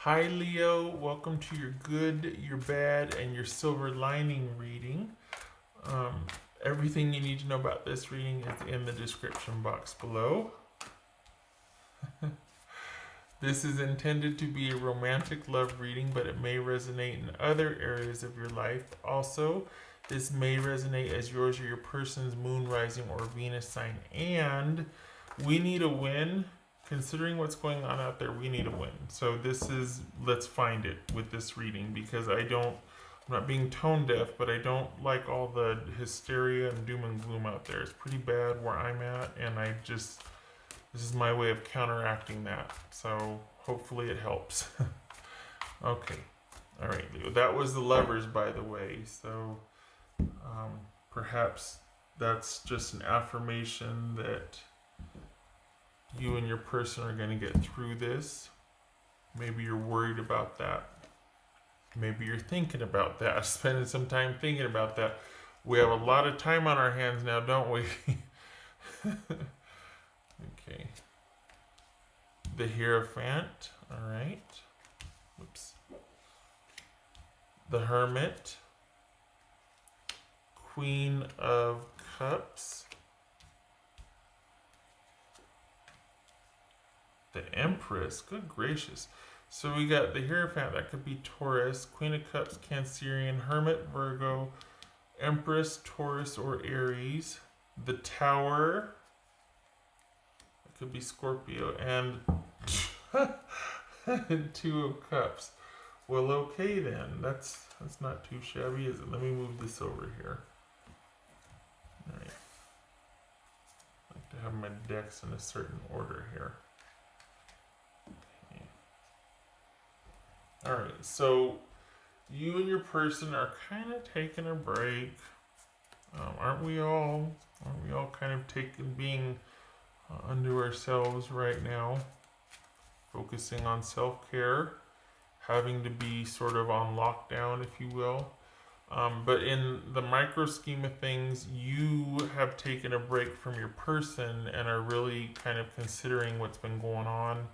Hi Leo, welcome to your good, your bad, and your silver lining reading. Um, Everything you need to know about this reading is in the description box below. This is intended to be a romantic love reading, but it may resonate in other areas of your life. Also, this may resonate as yours or your person's moon, rising, or Venus sign. And we need a win. Considering what's going on out there, we need a win. So this is, let's find it with this reading, because I'm not being tone deaf, but I don't like all the hysteria and doom and gloom out there. It's pretty bad where I'm at, and this is my way of counteracting that. So hopefully it helps. Okay. All right, Leo. That was the lovers, by the way. So perhaps that's just an affirmation that you and your person are going to get through this. Maybe you're worried about that. Maybe you're thinking about that, spending some time thinking about that. We have a lot of time on our hands now, don't we? Okay. The Hierophant. All right. Whoops. The Hermit. Queen of Cups. The Empress. Good gracious. So we got the Hierophant. That could be Taurus. Queen of Cups, Cancerian. Hermit, Virgo. Empress, Taurus, or Aries. The Tower. That could be Scorpio. And Two of Cups. Well, okay then. That's not too shabby, is it? Let me move this over here. All right. I like to have my decks in a certain order here. Okay. All right. So you and your person are kind of taking a break. Aren't we all? Aren't we all kind of being unto ourselves right now? Focusing on self-care, having to be sort of on lockdown, if you will. But in the micro scheme of things, you have taken a break from your person and are really kind of considering what's been going on.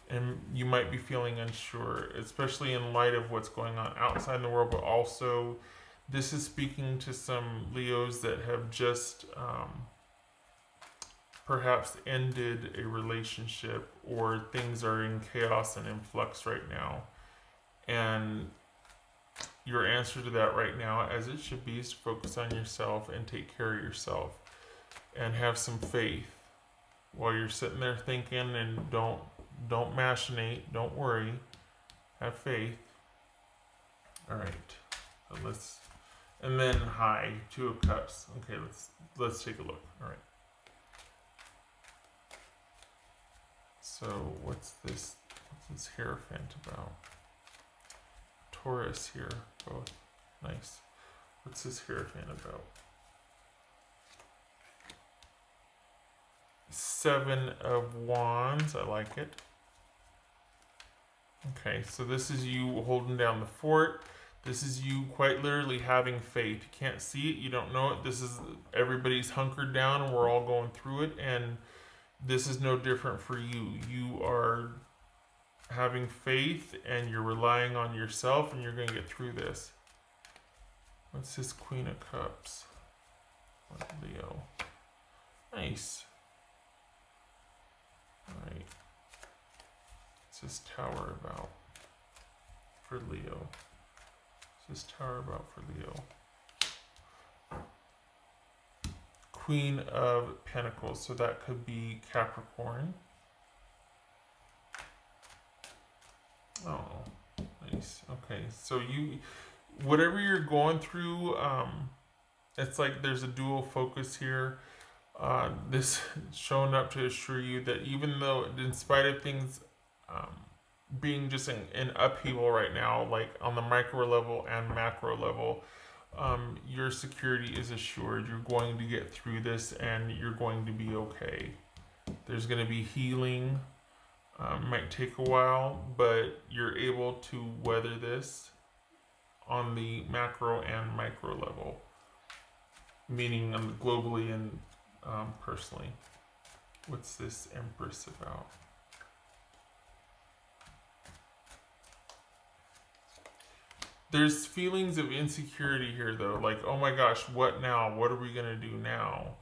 And you might be feeling unsure, especially in light of what's going on outside the world, but also this is speaking to some Leos that have just perhaps ended a relationship, or things are in chaos and in flux right now. And your answer to that right now, as it should be, is to focus on yourself and take care of yourself and have some faith while you're sitting there thinking, and don't machinate, don't worry, have faith. All right. So and then high, Two of Cups. Okay, let's take a look. All right. So what's this Hierophant about? Taurus here, both. Nice. What's this Hierophant about? Seven of Wands. I like it. Okay, so this is you holding down the fort. This is you quite literally having faith. You can't see it, you don't know it. This is everybody's hunkered down and we're all going through it, and this is no different for you. You are having faith and you're relying on yourself, and you're going to get through this. What's this Queen of Cups? Leo. Nice. Alright. What's this Tower about for Leo? What's this Tower about for Leo? Queen of Pentacles, so that could be Capricorn. Oh, nice. Okay, so whatever you're going through, it's like there's a dual focus here. This showing up to assure you that even though, in spite of things being just in upheaval right now, like on the micro level and macro level, your security is assured. You're going to get through this, and you're going to be okay. There's going to be healing. Might take a while, but you're able to weather this on the macro and micro level, meaning globally and personally. What's this Empress about? There's feelings of insecurity here, though. Like, oh my gosh, what now? What are we going to do now?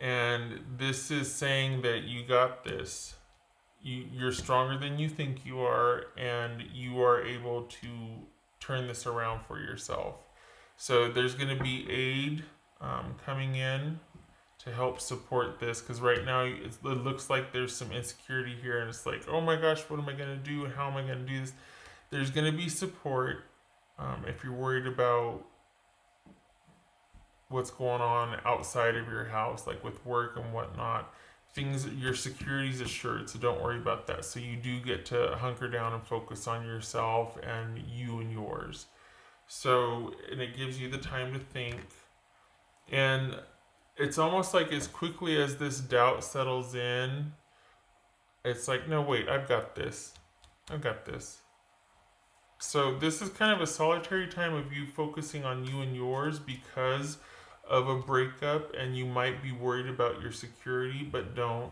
And this is saying that you got this. You're stronger than you think you are, and you are able to turn this around for yourself. So there's going to be aid coming in to help support this, because right now it looks like there's some insecurity here, and it's like, oh my gosh, what am I going to do, and how am I going to do this? There's going to be support if you're worried about what's going on outside of your house, like with work and whatnot. Things, your security's assured, so don't worry about that. So you do get to hunker down and focus on yourself and you and yours. So, and it gives you the time to think. And it's almost like as quickly as this doubt settles in, it's like, no, wait, I've got this. I've got this. So this is kind of a solitary time of you focusing on you and yours because of a breakup, and you might be worried about your security, but don't.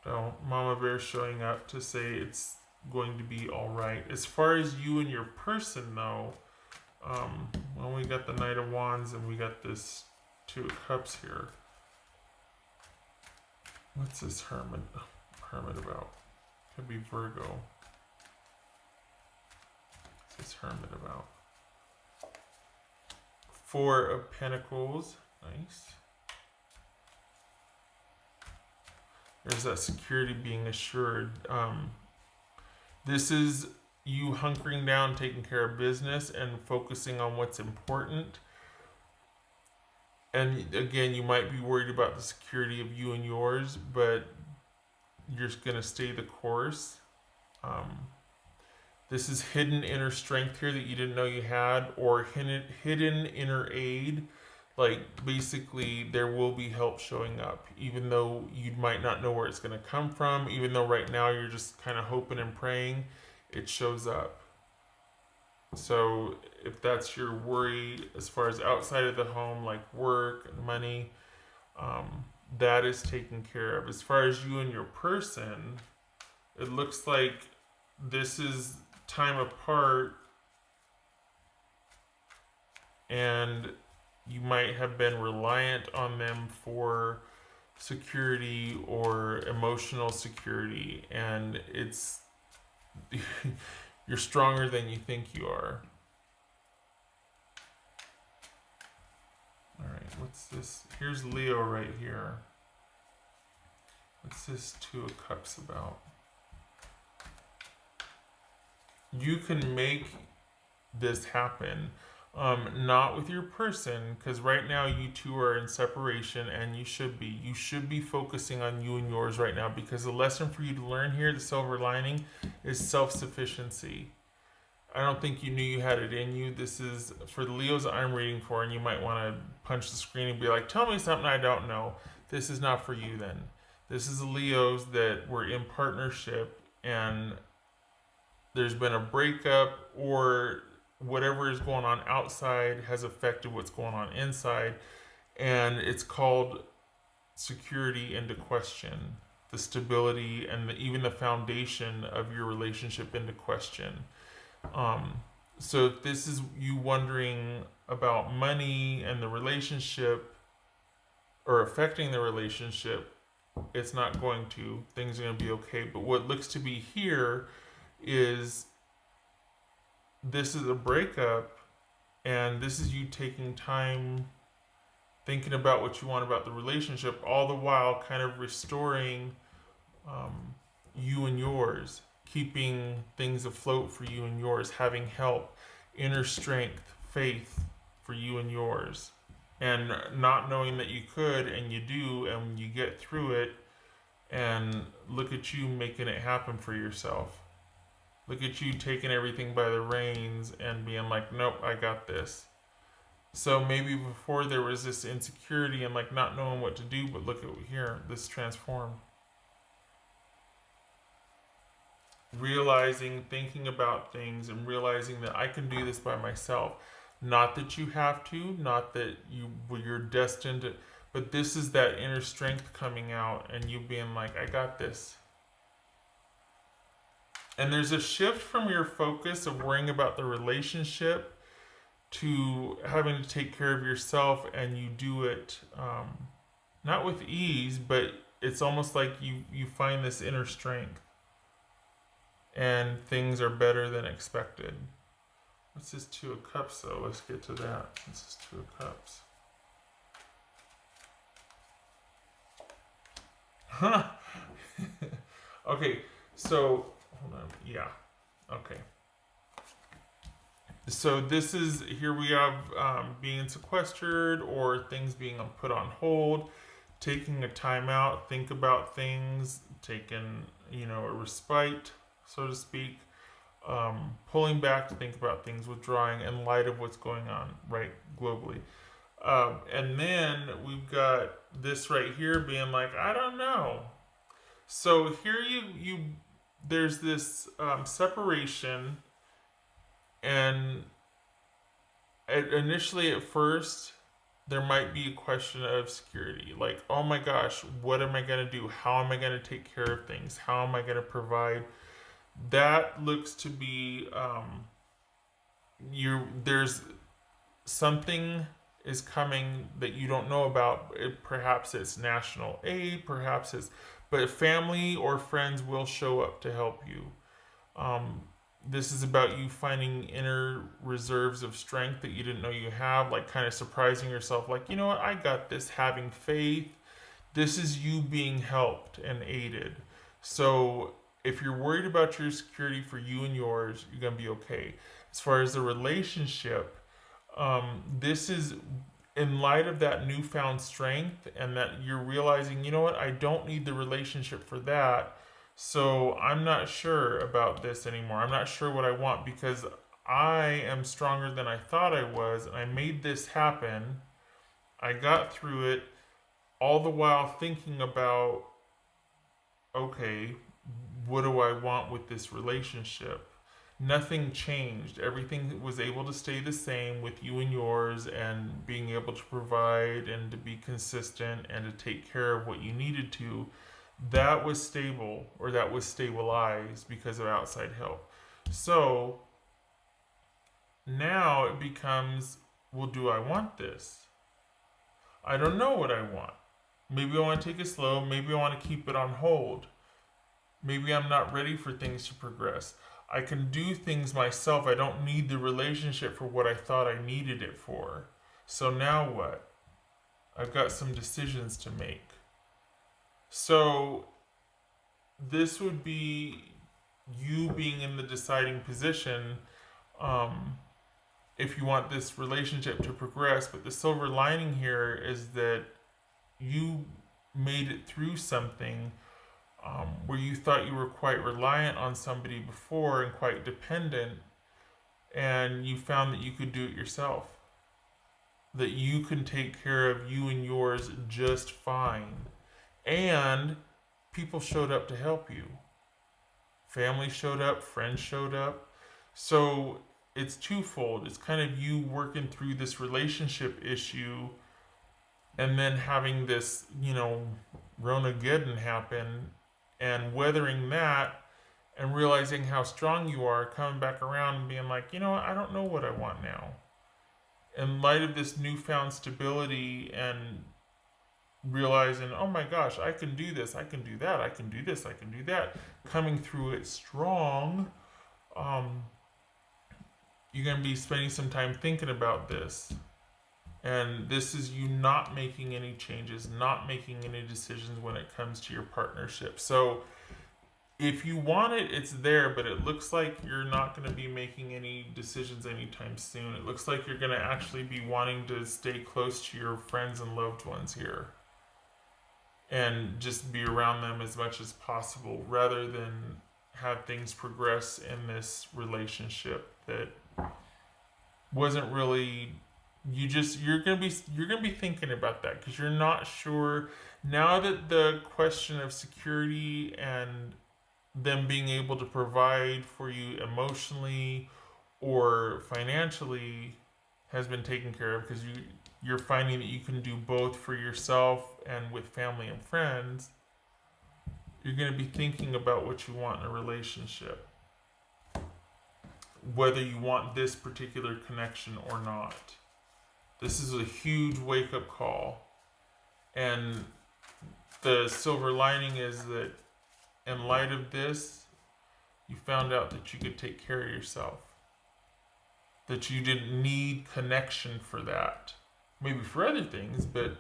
Mama Bear showing up to say it's going to be all right. As far as you and your person, though, well, we got the Knight of Wands and we got this Two of Cups here. What's this Hermit about? Could be Virgo. What's this Hermit about? Four of Pentacles. Nice. There's that security being assured. This is you hunkering down, taking care of business, and focusing on what's important. And again, you might be worried about the security of you and yours, but you're going to stay the course. This is hidden inner strength here that you didn't know you had, or hidden inner aid. Like, basically, there will be help showing up, even though you might not know where it's going to come from, even though right now you're just kind of hoping and praying, it shows up. So if that's your worry as far as outside of the home, like work and money, that is taken care of. As far as you and your person, it looks like this is time apart, and you might have been reliant on them for security or emotional security, and it's you're stronger than you think you are. All right, what's this? Here's Leo right here. What's this Two of Cups about? You can make this happen. Not with your person, because right now you two are in separation, and you should be. You should be focusing on you and yours right now, because the lesson for you to learn here, the silver lining, is self-sufficiency. I don't think you knew you had it in you. This is for the Leos I'm reading for, and you might want to punch the screen and be like, tell me something I don't know. This is not for you then. This is the Leos that were in partnership, and there's been a breakup, or whatever is going on outside has affected what's going on inside, and it's called security into question, the stability and even the foundation of your relationship into question. So if this is you wondering about money and the relationship, or affecting the relationship, it's not going to. Things are going to be okay. But what looks to be here is this is a breakup, and this is you taking time thinking about what you want about the relationship, all the while kind of restoring you and yours, keeping things afloat for you and yours, having help, inner strength, faith for you and yours, and not knowing that you could, and you do, and you get through it, and look at you making it happen for yourself. Look at you taking everything by the reins and being like, nope, I got this. So maybe before there was this insecurity and like not knowing what to do, but look at here, this transformed. Realizing, thinking about things, and realizing that I can do this by myself. Not that you have to, not that you're destined to, but this is that inner strength coming out, and you being like, I got this. And there's a shift from your focus of worrying about the relationship to having to take care of yourself, and you do it not with ease, but it's almost like you find this inner strength and things are better than expected. What's this Two of Cups though? Let's get to that. This is Two of Cups. Huh. Okay, so hold on. Yeah. Okay. So this is here we have being sequestered or things being put on hold, taking a time out, think about things, taking a respite, so to speak, pulling back to think about things, withdrawing in light of what's going on right globally. And then we've got this right here being like, I don't know. So here you there's this separation, and initially at first there might be a question of security, like, oh my gosh, what am I going to do? How am I going to take care of things? How am I going to provide? That looks to be there's something is coming that you don't know about. Perhaps it's national aid, but family or friends will show up to help you. This is about you finding inner reserves of strength that you didn't know you have, like kind of surprising yourself, like, you know what, I got this, having faith. This is you being helped and aided. So if you're worried about your security for you and yours, you're going to be okay. As far as the relationship, this is in light of that newfound strength, and that you're realizing, you know what, I don't need the relationship for that. So I'm not sure about this anymore. I'm not sure what I want, because I am stronger than I thought I was, and I made this happen. I got through it, all the while thinking about, okay, what do I want with this relationship? Nothing changed. Everything was able to stay the same with you and yours, and being able to provide and to be consistent and to take care of what you needed to. That was stable, or that was stabilized because of outside help. So now it becomes, well, do I want this? I don't know what I want. Maybe I want to take it slow. Maybe I want to keep it on hold. Maybe I'm not ready for things to progress. I can do things myself. I don't need the relationship for what I thought I needed it for. So now what? I've got some decisions to make. So this would be you being in the deciding position, if you want this relationship to progress. But the silver lining here is that you made it through something where you thought you were quite reliant on somebody before and quite dependent, and you found that you could do it yourself. That you can take care of you and yours just fine. And people showed up to help you. Family showed up, friends showed up. So it's twofold. It's kind of you working through this relationship issue, and then having this, Ronageddon happen, and weathering that, and realizing how strong you are, coming back around and being like, I don't know what I want now. In light of this newfound stability, and realizing, oh my gosh, I can do this, I can do that, I can do this, I can do that, coming through it strong, you're going to be spending some time thinking about this. And this is you not making any changes, not making any decisions when it comes to your partnership. So if you want it, it's there, but it looks like you're not going to be making any decisions anytime soon. It looks like you're going to actually be wanting to stay close to your friends and loved ones here, and just be around them as much as possible, rather than have things progress in this relationship that wasn't really, you're gonna be thinking about that, because you're not sure now that the question of security and them being able to provide for you emotionally or financially has been taken care of, because you're finding that you can do both for yourself and with family and friends. You're going to be thinking about what you want in a relationship. whether you want this particular connection or not. This is a huge wake-up call. And the silver lining is that in light of this, you found out that you could take care of yourself. That you didn't need connection for that. Maybe for other things, but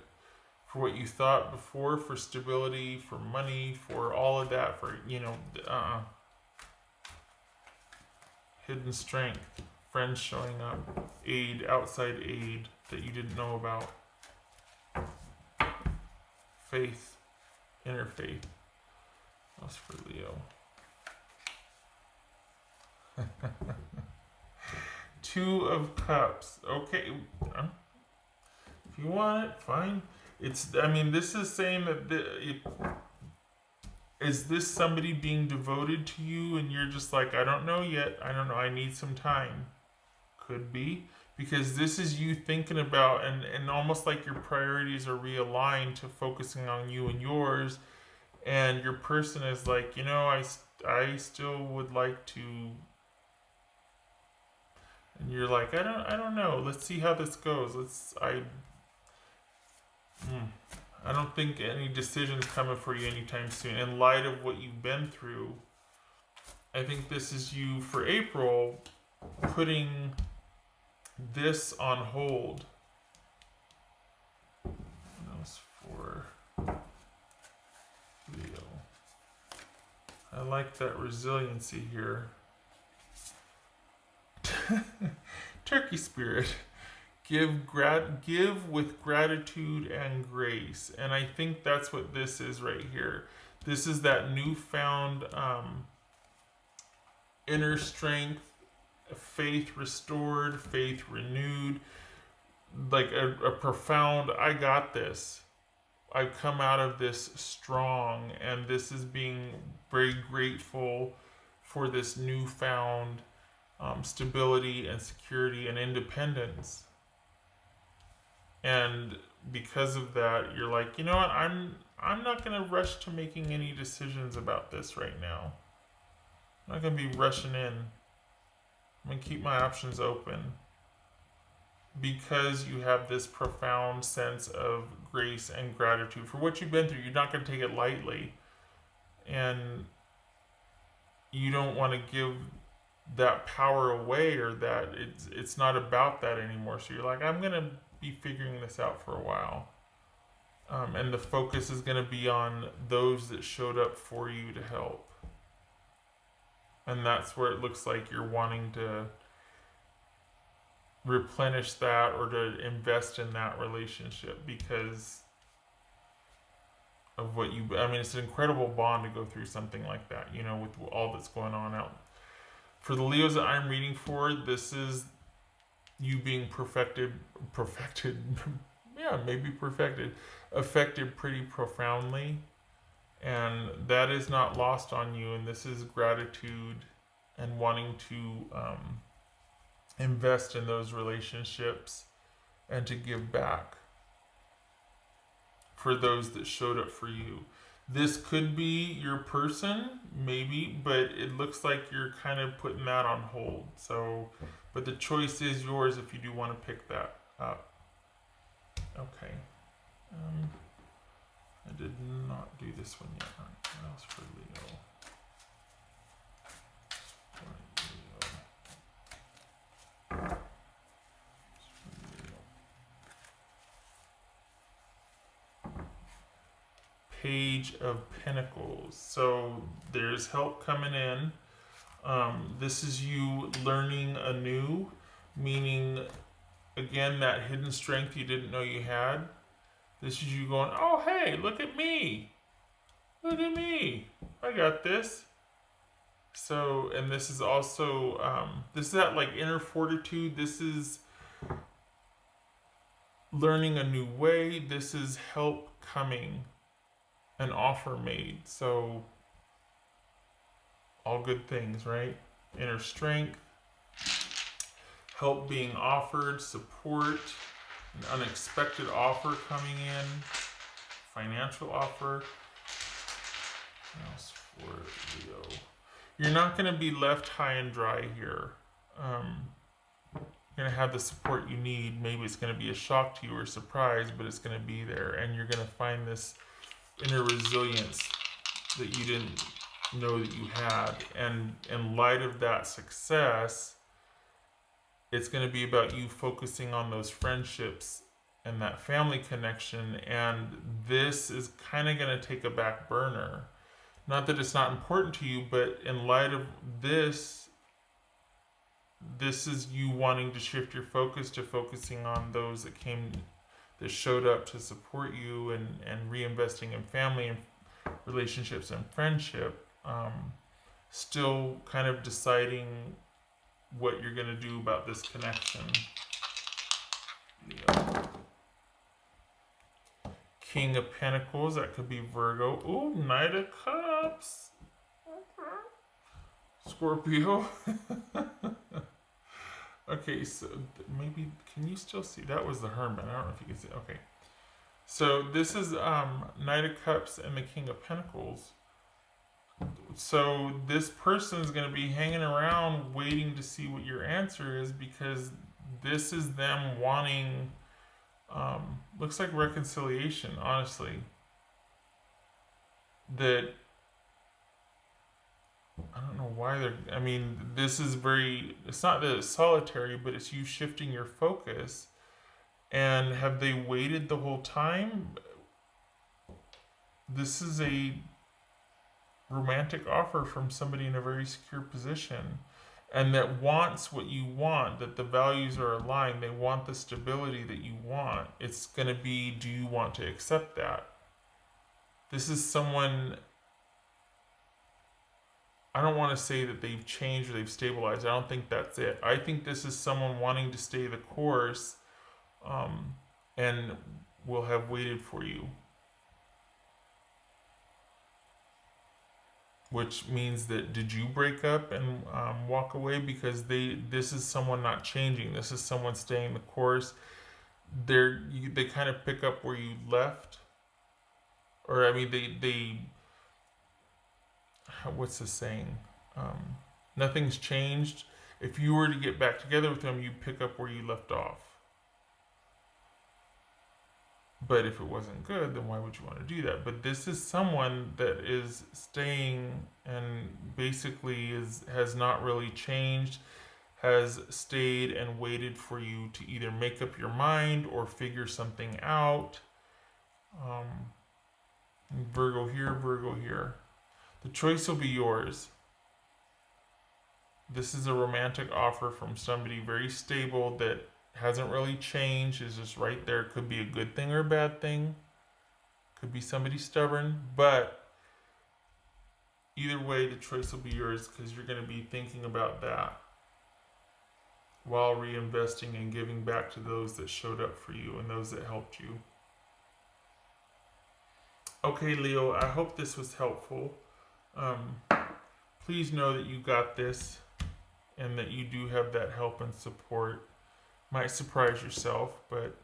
for what you thought before, for stability, for money, for all of that, for, hidden strength, friends showing up, aid, outside aid that you didn't know about, faith, inner faith. That's for Leo. Two of Cups. Okay, if you want it, fine. This is saying that is this somebody being devoted to you and you're just like, I don't know yet. I don't know. I need some time. Could be. Because this is you thinking about and almost like your priorities are realigned to focusing on you and yours. And your person is like, I still would like to. And you're like, I don't know. Let's see how this goes. I don't think any decision's coming for you anytime soon. In light of what you've been through, I think this is you for April putting this on hold. What else for Leo? I like that resiliency here. Turkey spirit. Give with gratitude and grace. And I think that's what this is right here. This is that newfound inner strength, faith restored, faith renewed, like a profound, I got this. I've come out of this strong, and this is being very grateful for this newfound stability and security and independence. And because of that, you're like, you know what? I'm not gonna rush to making any decisions about this right now. I'm not gonna be rushing in. I'm gonna keep my options open. Because you have this profound sense of grace and gratitude for what you've been through. You're not gonna take it lightly. And you don't want to give that power away, or that it's not about that anymore. So you're like, I'm gonna be figuring this out for a while, and the focus is going to be on those that showed up for you to help, and that's where it looks like you're wanting to replenish that or to invest in that relationship because of what it's an incredible bond to go through something like that, with all that's going on out. For the Leos that I'm reading for, this is you being affected pretty profoundly, and that is not lost on you. And this is gratitude and wanting to invest in those relationships and to give back for those that showed up for you. This could be your person, maybe, but it looks like you're kind of putting that on hold. So, but the choice is yours if you do want to pick that up. Okay. I did not do this one yet. What else for Leo? Page of Pentacles. So there's help coming in. This is you learning anew, meaning, again, that hidden strength you didn't know you had. This is you going, oh, hey, look at me. Look at me. I got this. So, and this is also, this is that like inner fortitude. This is learning a new way. This is help coming. An offer made. So all good things, right? Inner strength, help being offered, support, an unexpected offer coming in, financial offer. What else for Leo? You're not going to be left high and dry here. you're going to have the support you need. Maybe it's going to be a shock to you or a surprise, but it's going to be there, and you're going to find this inner resilience that you didn't know that you had. And in light of that success, it's going to be about you focusing on those friendships and that family connection. And this is kind of going to take a back burner. Not that it's not important to you, but in light of this, this is you wanting to shift your focus to focusing on those that showed up to support you, and reinvesting in family and relationships and friendship. Still kind of deciding what you're going to do about this connection. King of Pentacles, that could be Virgo. Ooh, Knight of Cups. Scorpio. Okay, so maybe, can you still see? That was the Hermit. I don't know if you can see. Okay. So this is Knight of Cups and the King of Pentacles. So this person is going to be hanging around waiting to see what your answer is, because this is them wanting, looks like reconciliation, honestly. That, I don't know why they're, I mean, this is very, it's not that it's solitary, but it's you shifting your focus. And have they waited the whole time? This is a romantic offer from somebody in a very secure position, and that wants what you want, that the values are aligned. They want the stability that you want. It's going to be, do you want to accept that? This is someone, I don't want to say that they've changed or they've stabilized. I don't think that's it. I think this is someone wanting to stay the course, and will have waited for you. Which means that, did you break up and walk away? Because this is someone not changing. This is someone staying the course. They kind of pick up where you left, or I mean, they what's the saying? Nothing's changed. If you were to get back together with them, you pick up where you left off. But if it wasn't good, then why would you want to do that? But this is someone that is staying and basically has not really changed, has stayed and waited for you to either make up your mind or figure something out. Virgo here, Virgo here. The choice will be yours. This is a romantic offer from somebody very stable that hasn't really changed, is just right there. Could be a good thing or a bad thing. Could be somebody stubborn, but either way, the choice will be yours, because you're going to be thinking about that while reinvesting and giving back to those that showed up for you and those that helped you. Okay, Leo, I hope this was helpful. Please know that you got this and that you do have that help and support. Might surprise yourself, but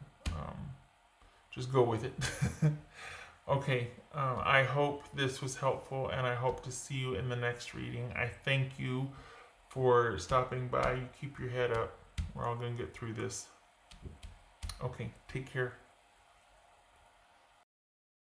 just go with it. Okay, I hope this was helpful, and I hope to see you in the next reading. I thank you for stopping by. You keep your head up. We're all going to get through this. Okay, take care.